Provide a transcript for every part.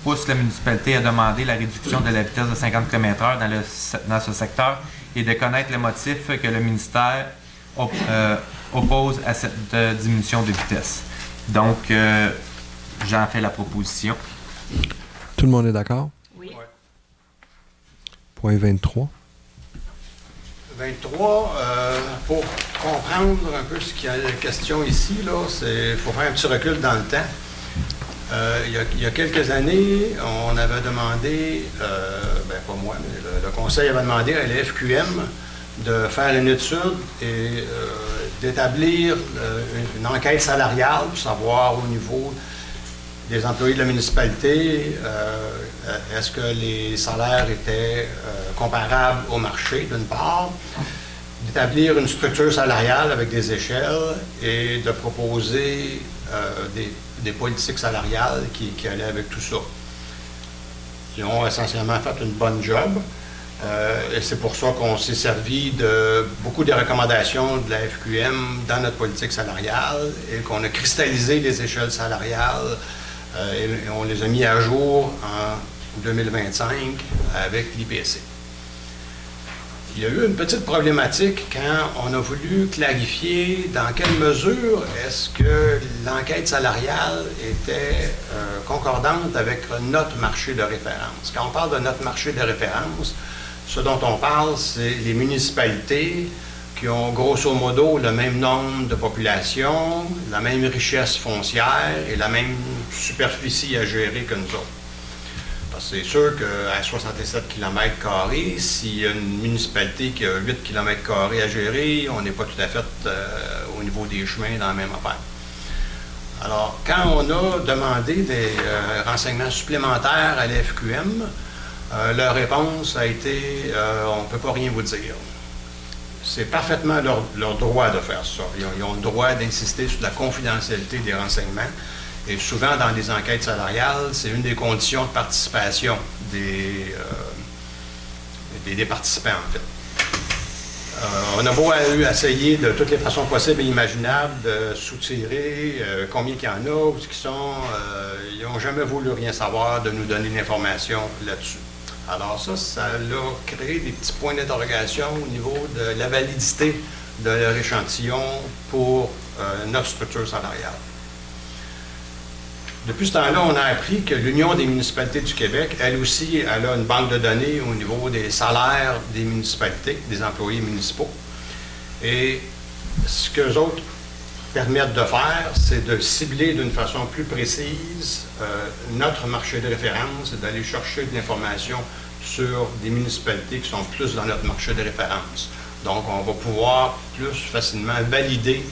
pousse la municipalité à demander la réduction de la vitesse de 50 km/h dans ce secteur et de connaître le motif que le ministère oppose à cette diminution de vitesse. Donc, j'en fais la proposition. Tout le monde est d'accord? Oui. Point 23. 23, pour comprendre un peu ce qu'il y a la question ici, il faut faire un petit recul dans le temps. Il y a quelques années, on avait demandé, pas moi, mais le conseil avait demandé à l'FQM de faire une étude et d'établir une enquête salariale pour savoir au niveau des employés de la municipalité, est-ce que les salaires étaient comparables au marché, d'une part, d'établir une structure salariale avec des échelles et de proposer des politiques salariales qui allaient avec tout ça. Ils ont essentiellement fait une bonne job. Et c'est pour ça qu'on s'est servi de beaucoup des recommandations de la FQM dans notre politique salariale et qu'on a cristallisé les échelles salariales et on les a mis à jour en 2025 avec l'IPC. Il y a eu une petite problématique quand on a voulu clarifier dans quelle mesure est-ce que l'enquête salariale était concordante avec notre marché de référence. Quand on parle de notre marché de référence, ce dont on parle, c'est les municipalités qui ont grosso modo le même nombre de population, la même richesse foncière et la même superficie à gérer que nous autres. Parce que c'est sûr qu'à 67 km², s'il y a une municipalité qui a 8 km² à gérer, on n'est pas tout à fait au niveau des chemins dans la même affaire. Alors, quand on a demandé des renseignements supplémentaires à l'FQM, leur réponse a été on ne peut pas rien vous dire. C'est parfaitement leur droit de faire ça. Ils ont le droit d'insister sur la confidentialité des renseignements. Et souvent, dans les enquêtes salariales, c'est une des conditions de participation des participants, en fait. On a beau essayer de toutes les façons possibles et imaginables de soutirer combien il y en a, où ils sont. Ils n'ont jamais voulu rien savoir de nous donner l'information là-dessus. Alors ça a créé des petits points d'interrogation au niveau de la validité de leur échantillon pour notre structure salariale. Depuis ce temps-là, on a appris que l'Union des municipalités du Québec, elle aussi, elle a une banque de données au niveau des salaires des municipalités, des employés municipaux. Et ce qu'eux autres permettent de faire, c'est de cibler d'une façon plus précise notre marché de référence et d'aller chercher de l'information sur des municipalités qui sont plus dans notre marché de référence. Donc, on va pouvoir plus facilement valider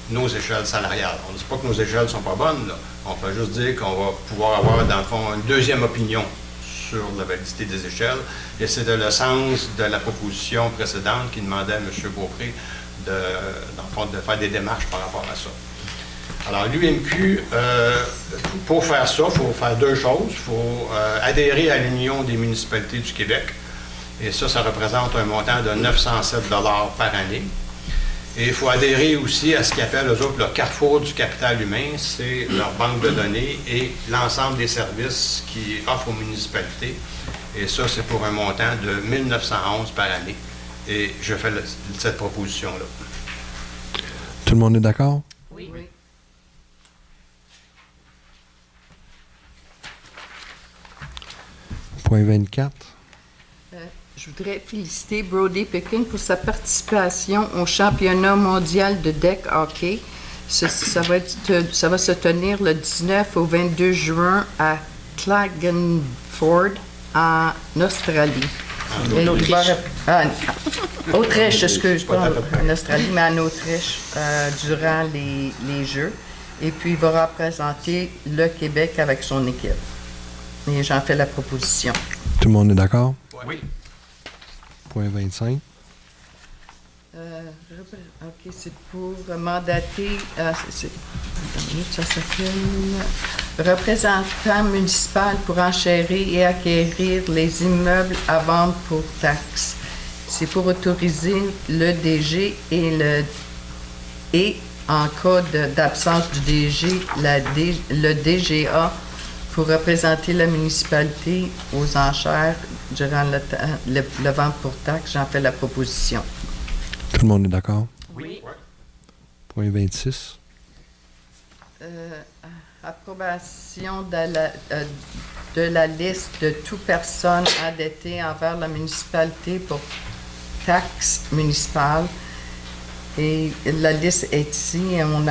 nos échelles salariales. On ne dit pas que nos échelles ne sont pas bonnes, là. On peut juste dire qu'on va pouvoir avoir, dans le fond, une deuxième opinion sur la validité des échelles. Et c'est le sens de la proposition précédente qui demandait à M. Beaupré dans le fond, de faire des démarches par rapport à ça. Alors, l'UMQ, pour faire ça, il faut faire deux choses. Il faut adhérer à l'Union des municipalités du Québec. Et ça représente un montant de 907 $ par année. Et il faut adhérer aussi à ce qu'ils appellent, eux autres, le carrefour du capital humain. C'est leur banque de données et l'ensemble des services qu'ils offrent aux municipalités. Et ça, c'est pour un montant de 1 911 par année. Et je fais cette proposition-là. Tout le monde est d'accord? Oui. Point 24. Je voudrais féliciter Brody Picken pour sa participation au championnat mondial de deck hockey. Ça va se tenir le 19 au 22 juin à Klagenfurt, en Australie. En Autriche. Autriche, excuse, pas en Australie, mais en Autriche, durant les Jeux. Et puis, il va représenter le Québec avec son équipe. Et j'en fais la proposition. Tout le monde est d'accord? Oui. Point 25. OK, c'est pour mandater... ça s'appelle... Représentant municipal pour enchérir et acquérir les immeubles à vendre pour taxes. C'est pour autoriser le DG et en cas d'absence du DG, le DGA pour représenter la municipalité aux enchères durant le vente pour taxe, j'en fais la proposition. Tout le monde est d'accord? Oui. Point 26. Approbation de la liste de toute personne endettée envers la municipalité pour taxes municipales. Et la liste est ici et on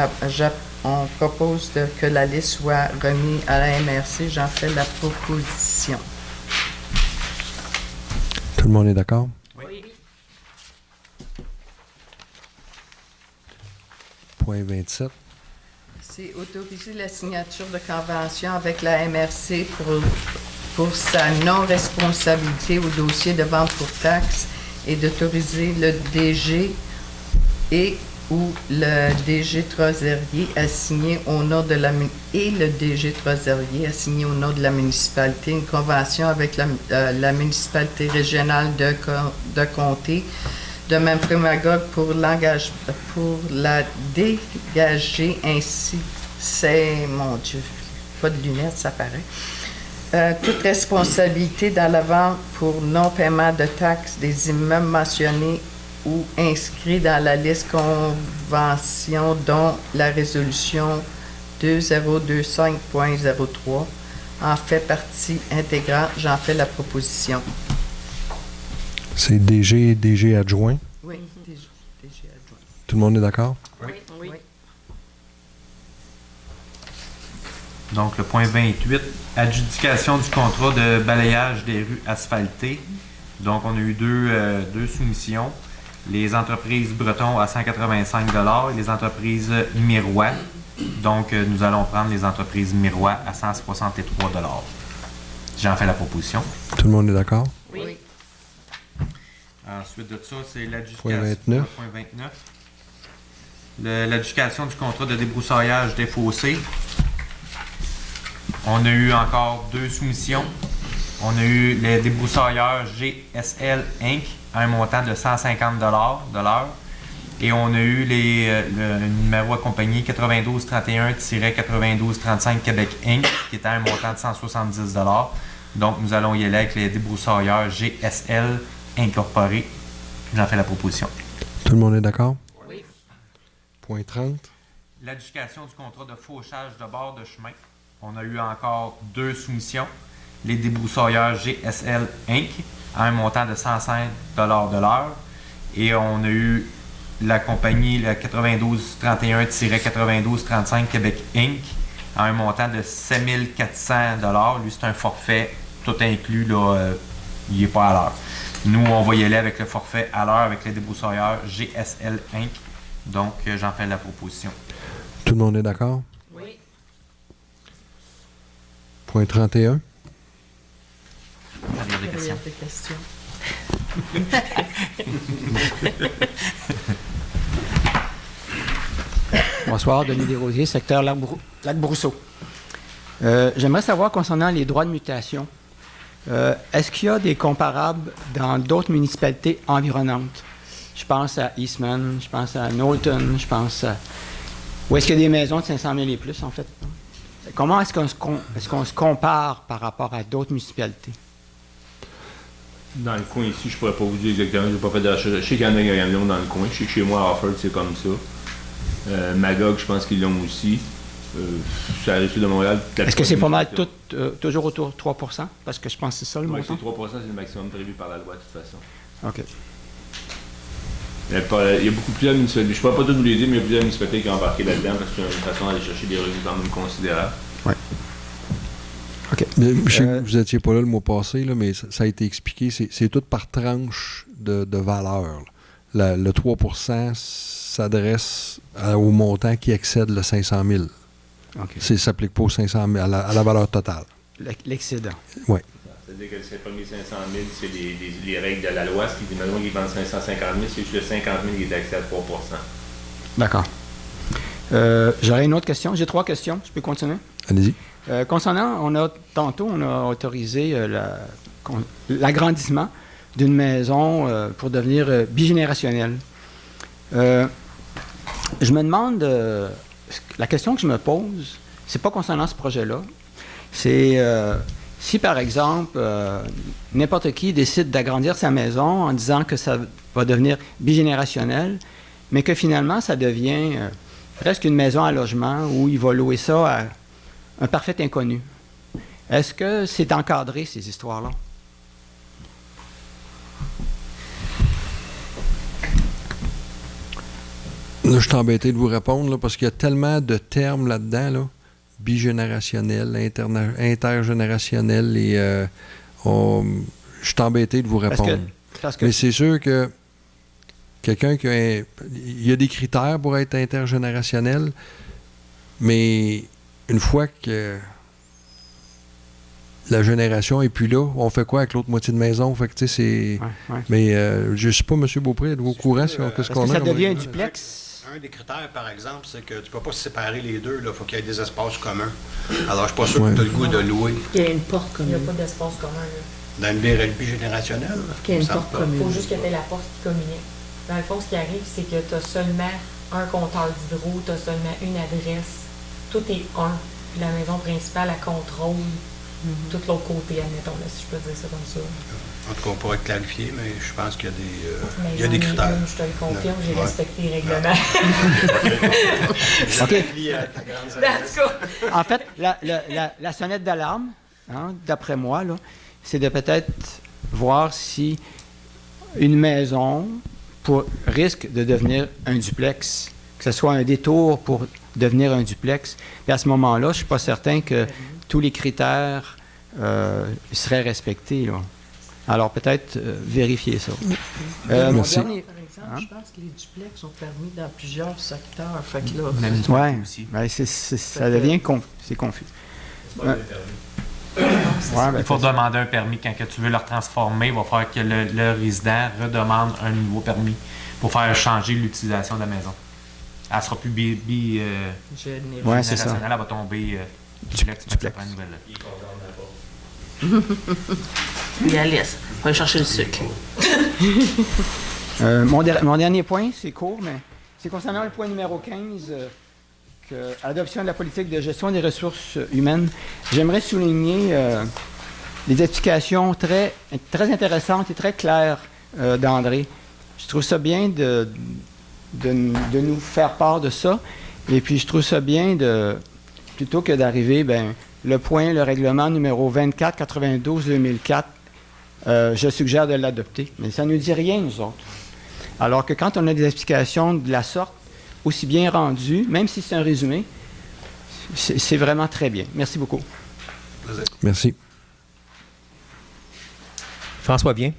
propose que la liste soit remise à la MRC. J'en fais la proposition. Tout le monde est d'accord? Oui. Point 27. C'est autoriser la signature de convention avec la MRC pour sa non-responsabilité au dossier de vente pour taxe et d'autoriser le DG ou le DG Trésorier à signer au nom de la municipalité une convention avec la municipalité régionale de comté de Memphremagog pour la dégager ainsi. C'est, mon Dieu, pas de lunettes, ça paraît. Toute responsabilité dans la vente pour non-paiement de taxes des immeubles mentionnés ou inscrits dans la liste convention dont la résolution 2025.03 en fait partie intégrante. J'en fais la proposition. C'est DG adjoint. Oui, DG adjoint. Tout le monde est d'accord? Oui. Donc, le point 28, adjudication du contrat de balayage des rues asphaltées. Donc, on a eu deux soumissions. Les entreprises Breton à 185 et les entreprises Miroir. Donc, nous allons prendre les entreprises Miroir à 163 J'en fais la proposition. Tout le monde est d'accord? Oui. Ensuite de ça, c'est l'adjudication. Point 29. Point 29. L'adjudication du contrat de débroussaillage des fossés. On a eu encore deux soumissions. On a eu les débroussailleurs GSL Inc. à un montant de 150 de l'heure. Et on a eu le numéro à compagnie 9231-9235 Québec Inc. qui était à un montant de 170 $. Donc, nous allons y aller avec les débroussailleurs GSL Incorporé. J'en fais la proposition. Tout le monde est d'accord? Oui. Point 30. L'adjudication du contrat de fauchage de bord de chemin. On a eu encore deux soumissions. Les débroussailleurs GSL Inc. à un montant de 105 $ de l'heure. Et on a eu la compagnie 9231-9235 Québec Inc. à un montant de 7400 $. Lui, c'est un forfait tout inclus. Là, il n'est pas à l'heure. Nous, on va y aller avec le forfait à l'heure avec les débroussailleurs GSL Inc. Donc, j'en fais la proposition. Tout le monde est d'accord? Oui. Point 31. Avez-vous des questions? Des questions. Bonsoir, Denis Desrosiers, secteur Lac-Brousseau. J'aimerais savoir concernant les droits de mutation, est-ce qu'il y a des comparables dans d'autres municipalités environnantes? Je pense à Eastman, je pense à Knowlton, je pense à... Où est-ce qu'il y a des maisons de 500 000 et plus, en fait? Comment est-ce qu'on se compare par rapport à d'autres municipalités? Dans le coin ici, je pourrais pas vous dire exactement, j'ai pas fait de recherche. Je sais qu'il y en a dans le coin. Je sais que chez moi, à Offord, c'est comme ça. Magog, je pense qu'ils l'ont aussi. C'est à l'Est de Montréal. Est-ce que c'est pas mal tout, toujours autour de 3 %? Parce que je pense que c'est ça le montant. montant. Oui, c'est 3 %, c'est le maximum prévu par la loi, de toute façon. OK. Il y a beaucoup plusieurs municipalités. Je ne pourrais pas tout vous les dire, mais il y a plusieurs municipalités qui ont embarqué là-dedans parce que c'est une façon d'aller chercher des revenus quand même considérables. Oui. OK. Mais, je sais que vous n'étiez pas là le mois passé, là, mais ça a été expliqué. C'est tout par tranche de valeur. Le 3 % s'adresse au montant qui excède le 500 000. OK. Ça ne s'applique pas aux 500 000, à la valeur totale. L'excédent. Oui. C'est-à-dire que c'est pas les 500 000, c'est les règles de la loi. Ce qui dit maintenant qu'ils vendent 550 000, c'est juste le 50 000 qui est accès à 3 %. D'accord. J'aurais une autre question. J'ai 3 questions. Je peux continuer? Allez-y. Concernant, tantôt, on a autorisé l'agrandissement d'une maison pour devenir bigénérationnelle. Je me demande, la question que je me pose, c'est pas concernant ce projet-là, C'est si, par exemple, n'importe qui décide d'agrandir sa maison en disant que ça va devenir bigénérationnel, mais que finalement, ça devient presque une maison à logement où il va louer ça à un parfait inconnu. Est-ce que c'est encadré, ces histoires-là? Là, je suis embêté de vous répondre là, parce qu'il y a tellement de termes là-dedans, là, bigénérationnel, intergénérationnel, et je suis embêté de vous répondre. Parce que Mais c'est sûr que quelqu'un qui a... Il y a des critères pour être intergénérationnel, mais une fois que la génération n'est plus là, on fait quoi avec l'autre moitié de maison? Fait que, tu sais, c'est... Ouais. Mais je ne sais pas, M. Beaupré, êtes-vous au courant si on qu'est-ce qu'on a? ça comme- devient un duplex? Un des critères, par exemple, c'est que tu ne peux pas séparer les deux. Il faut qu'il y ait des espaces communs. Alors, je ne suis pas sûr que tu as le goût de louer Il y a une porte Il n'y a commune. pas d'espace commun. Là. dans une BRLP générationnelle. Qu'il y ait une Ça me porte semble pas. Il commune. faut juste que tu aies la porte qui communique. Dans le fond, ce qui arrive, c'est que tu as seulement un compteur d'hydro, tu as seulement une adresse. Tout est un. Puis la maison principale, elle contrôle tout l'autre côté, admettons, là, si je peux dire ça comme ça. En tout cas, on pourrait être clarifié, mais je pense qu'il y a des, Mais il y a des j'en ai critères. une, je te le confirme, j'ai Ouais. respecté les règlements. OK. Lié à la grande En tout cas, En fait, la sonnette d'alarme, hein, d'après moi, là, c'est de peut-être voir si une maison risque de devenir un duplex, que ce soit un détour pour devenir un duplex. Puis à ce moment-là, je ne suis pas certain que tous les critères seraient respectés, là. Alors peut-être vérifier ça. Merci. Par exemple, je pense que les duplex sont permis dans plusieurs secteurs. Fait que là, La municipalité Oui, aussi. ça devient c'est confus. Ouais. Ouais, ben, Il faut demander un permis quand que tu veux le transformer. Il va falloir que le résident redemande un nouveau permis pour faire changer l'utilisation de la maison. Elle ne sera plus Ouais, c'est ça. générationnelle, elle va tomber duplex. Duplex. Ça prend une nouvelle. Il la laisse. On va aller chercher le sucre. Mon dernier point, c'est court, mais c'est concernant le point numéro 15, à l'adoption de la politique de gestion des ressources humaines. J'aimerais souligner des explications très, très intéressantes et très claires d'André. Je trouve ça bien de nous faire part de ça. Et puis, je trouve ça bien plutôt que d'arriver, le règlement numéro 2492-2004, je suggère de l'adopter. Mais ça ne nous dit rien, nous autres. Alors que quand on a des explications de la sorte, aussi bien rendues, même si c'est un résumé, c'est vraiment très bien. Merci beaucoup. Merci. François Bien.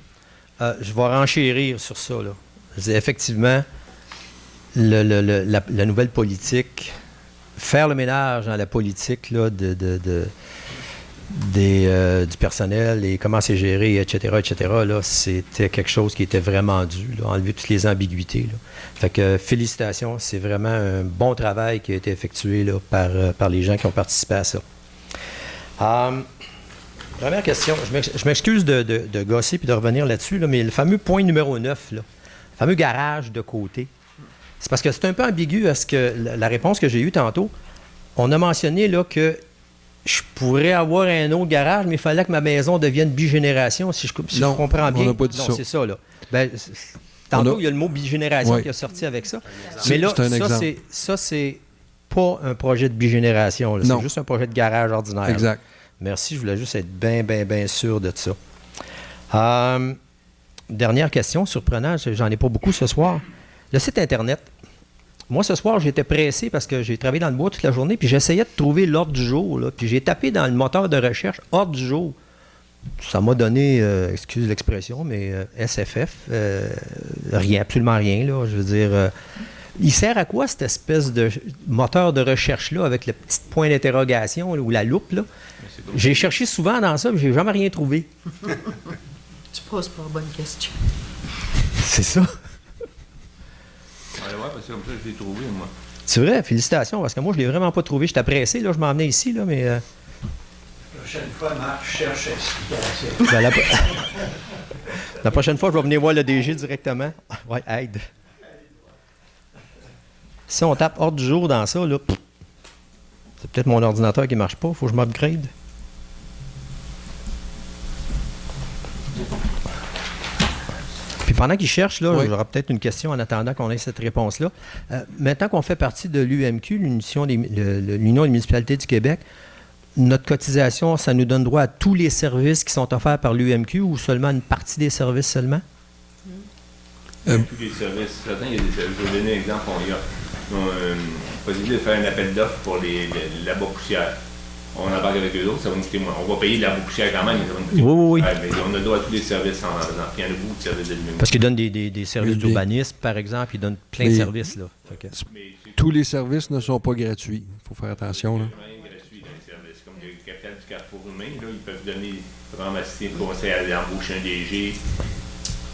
Je vais renchérir sur ça. Là. Je dis, effectivement, la nouvelle politique, faire le ménage dans la politique là, du personnel et comment c'est géré, etc., là, c'était quelque chose qui était vraiment dû, là, enlever toutes les ambiguïtés. Là. Fait que félicitations, c'est vraiment un bon travail qui a été effectué là, par les gens qui ont participé à ça. Première question, je m'excuse de gosser puis de revenir là-dessus, là, mais le fameux point numéro 9, là, le fameux garage de côté, c'est parce que c'est un peu ambigu à ce que la réponse que j'ai eue tantôt. On a mentionné là, que je pourrais avoir un autre garage, mais il fallait que ma maison devienne bigénération, si je comprends bien. On n'a pas dit non, ça. c'est ça, là. Tantôt, On a- il y a le mot bigénération Ouais. qui est sorti avec ça. Mais là, C'est un exemple. ça, c'est pas un projet de bigénération. là. Non. C'est juste un projet de garage ordinaire. Exact. Merci, je voulais juste être bien sûr de ça. Dernière question, surprenante, j'en ai pas beaucoup ce soir. Le site Internet. Moi, ce soir, j'étais pressé parce que j'ai travaillé dans le bois toute la journée, puis j'essayais de trouver l'ordre du jour. Là, puis j'ai tapé dans le moteur de recherche « ordre du jour ». Ça m'a donné, excuse l'expression, mais SFF, rien, absolument rien. Là, je veux dire, il sert à quoi cette espèce de moteur de recherche-là avec le petit point d'interrogation là, ou la loupe? Là? J'ai cherché souvent dans ça, mais j'ai jamais rien trouvé. tu poses pas la bonne question. C'est ça. Allez voir, parce que comme ça, je l'ai trouvé, moi. C'est vrai, félicitations, parce que moi, je ne l'ai vraiment pas trouvé. J'étais pressé, là, je m'en venais ici, là, mais... La prochaine fois, Marc cherche explication. ben, la prochaine fois, je vais venir voir le DG directement. Ouais, aide. Si on tape ordre du jour dans ça, là, c'est peut-être mon ordinateur qui ne marche pas. Il faut que je m'upgrade. Puis pendant qu'ils cherchent, là, Oui. j'aurai peut-être une question en attendant qu'on ait cette réponse-là. Maintenant qu'on fait partie de l'UMQ, l'Union des municipalités du Québec, notre cotisation, ça nous donne droit à tous les services qui sont offerts par l'UMQ ou seulement une partie des services seulement? Tous les services. Certains, il y a des services. Je vais donner un exemple. Il y a possibilité de faire un appel d'offres pour la poussière. On embarque avec eux autres, ça va nous coûter moins. On va payer de la poussière quand même, mais ça va nous coûter moins. Oui. Mais on a droit à tous les services en faisant. Il y en a beaucoup de services de l'UMQ. Parce qu'ils donnent des services Oui, d'urbanisme, par exemple, ils donnent plein de Mais- services. Là. Fait que- Tous les services ne sont pas gratuits. Il faut faire attention. Là. Rien gratuit dans les services. Comme le capital du Carrefour humain, là, ils peuvent donner, ramasser un conseil à embaucher un DG,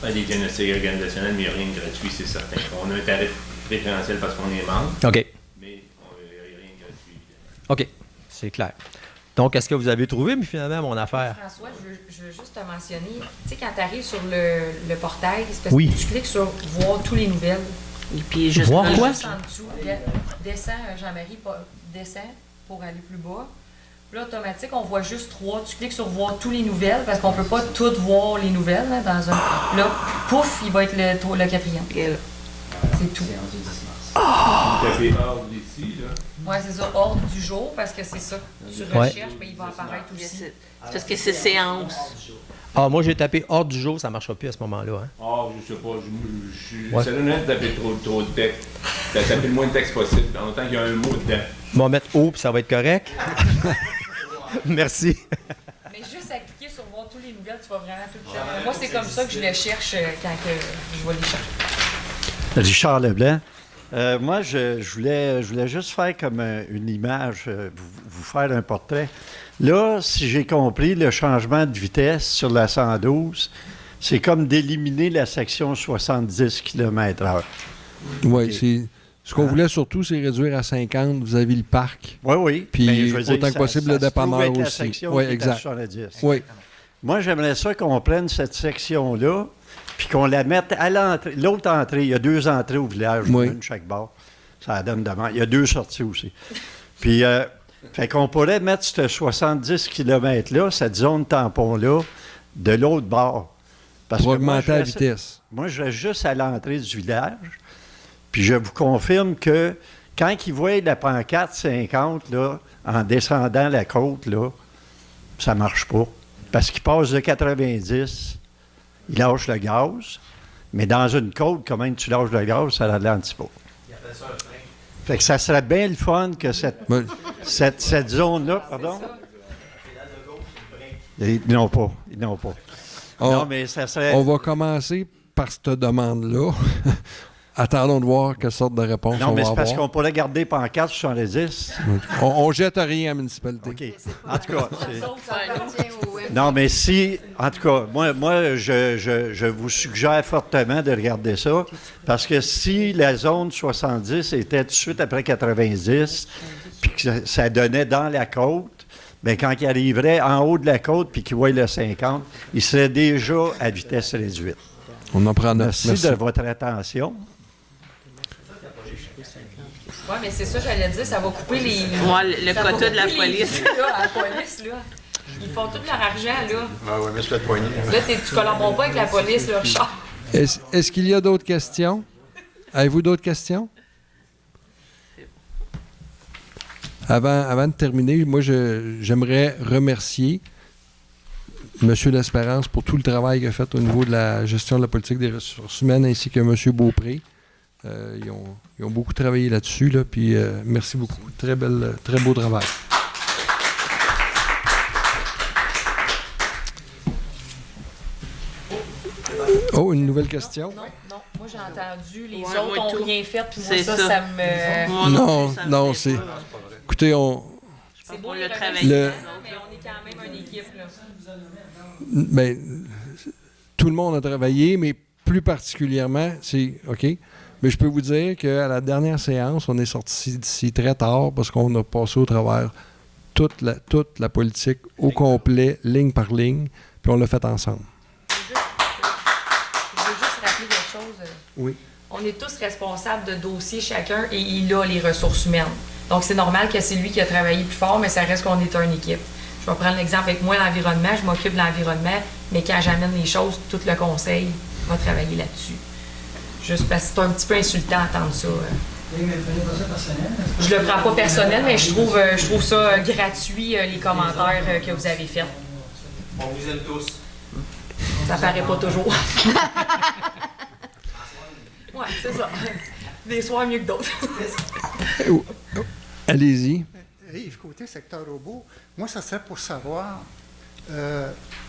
à des diagnostics organisationnels, mais il n'y a rien de gratuit, c'est certain. On a un tarif préférentiel parce qu'on est membre, OK. mais il n'y a rien de gratuit. OK. C'est clair. Donc, est-ce que vous avez trouvé, mais finalement, mon affaire? François, je veux juste te mentionner, tu sais, quand tu arrives sur le portail, c'est parce Oui. que tu cliques sur voir tous les nouvelles. Et puis, juste Voir là, quoi? Juste en dessous, descends, Jean-Marie, descends pour aller plus bas. Puis là, automatique, on voit juste 3. Tu cliques sur voir tous les nouvelles parce qu'on peut pas toutes voir les nouvelles là, dans un. Là, pouf, il va être le quatrième. C'est tout. Tapez hors d'ici, là. Ouais, c'est ça, ordre du jour, parce que c'est ça que tu Ouais. recherches, mais il va apparaître aussi. C'est parce que c'est séance. Ah, moi, j'ai tapé hors du jour, ça ne marchera plus à ce moment-là. Hein? Ah, je sais pas, Ouais. ça donne rien de taper trop de texte. De taper le moins de texte possible, en autant qu'il y a un mot dedans. On va mettre haut, puis ça va être correct. Merci. Mais juste à cliquer sur voir tous les nouvelles, tu vas vraiment tout le temps. Moi, c'est comme ça que je le cherche quand que je vais les chercher. Richard Leblanc. Moi, je voulais juste faire comme une image, vous faire un portrait. Là, si j'ai compris, le changement de vitesse sur la 112, c'est comme d'éliminer la section 70 km/h. Oui, OK. c'est. Ce qu'on voulait surtout, c'est réduire à 50 vis-à-vis le parc. Oui, oui. Puis Mais je veux dire, autant que ça- possible, ça le se trouve dépanneur être la aussi. section Oui, qui est à exact. 70. Oui. Moi, j'aimerais ça qu'on prenne cette section-là, puis qu'on la mette à l'entrée. L'autre entrée, il y a 2 entrées au village, Oui. une chaque bord. Ça donne demain. Il y a 2 sorties aussi. Puis, fait qu'on pourrait mettre ce 70 km-là, cette zone tampon-là, de l'autre bord. Parce Pour que moi, augmenter la je vais- vitesse. Moi, je vais juste à l'entrée du village, puis je vous confirme que quand ils voient la pancarte 50, là, en descendant la côte, là, ça marche pas. Parce qu'ils passent de 90, ils lâchent le gaz, mais dans une côte, comment tu lâches le gaz, ça ralentit pas. Fait que ça serait bien le fun que Oui. cette zone-là, pardon? Ils n'ont pas. Ils n'ont pas. Non, mais ça serait... On va commencer par cette demande-là. Attendons de voir quelle sorte de réponse Non, on mais va c'est parce avoir. qu'on pourrait garder pancarte 70. On jette rien à la municipalité. OK. En tout cas, c'est... Ça appartient au web. Non, mais si, en tout cas, moi je vous suggère fortement de regarder ça, parce que si la zone 70 était tout de suite après 90, puis que ça donnait dans la côte, bien, quand il arriverait en haut de la côte, puis qu'il voit le 50, il serait déjà à vitesse réduite. On en prend note. Merci de votre attention. Oui, mais c'est ça, j'allais dire, ça va couper les. Ouais, le ça va quota de la couper les police. vies, là, à la police, là. Ils font tout leur argent, là. Ah oui, mais c'est le poignet. Là, tu collabores pas avec la police, là, Richard. Est-ce qu'il y a d'autres questions? Avez-vous d'autres questions? Avant de terminer, moi, j'aimerais remercier M. L'Espérance pour tout le travail qu'il a fait au niveau de la gestion de la politique des ressources humaines, ainsi que M. Beaupré. Ils ont beaucoup travaillé là-dessus, là, puis merci beaucoup. Très beau travail. Oh, une nouvelle question? Non, moi j'ai entendu, les Ouais, autres moi, ont tout. rien fait, puis moi C'est ça ça. me... Moi Non, plus, ça me non, fait c'est... pas. Écoutez, C'est beau On les l'a remerciements, travaillé. mais on est quand même une équipe, là. ben, tout le monde a travaillé, mais plus particulièrement, c'est OK. Mais je peux vous dire qu'à la dernière séance, on est sorti d'ici très tard parce qu'on a passé au travers toute la politique au complet, ligne par ligne, puis on l'a fait ensemble. Je veux juste rappeler quelque chose. Oui. On est tous responsables de dossiers chacun et il a les ressources humaines. Donc, c'est normal que c'est lui qui a travaillé plus fort, mais ça reste qu'on est une équipe. Je vais prendre l'exemple avec moi, l'environnement, je m'occupe de l'environnement, mais quand j'amène les choses, tout le conseil va travailler là-dessus. Juste parce que c'est un petit peu insultant d'entendre ça. Je le prends pas personnel, mais je trouve ça gratuit, les commentaires que vous avez faits. On vous aime tous. Ça paraît pas toujours. Ouais, c'est ça. Des soirs mieux que d'autres. Allez-y. Yves, côté secteur robot, moi, ça serait pour savoir,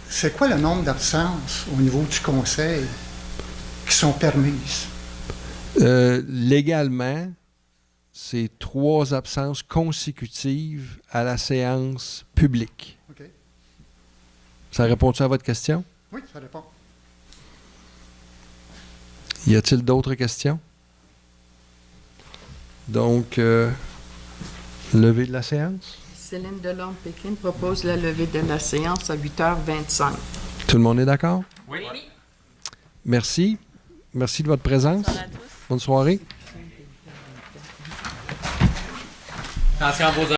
c'est quoi le nombre d'absences au niveau du conseil qui sont permises? Légalement, c'est 3 absences consécutives à la séance publique. OK. Ça répond-tu à votre question? Oui, ça répond. Y a-t-il d'autres questions? Donc, levée de la séance? Céline Delorme-Pékin propose la levée de la séance à 8h25. Tout le monde est d'accord? Oui. Merci. Merci de votre présence. Bonsoir à tous. Bonne soirée. Attention à vos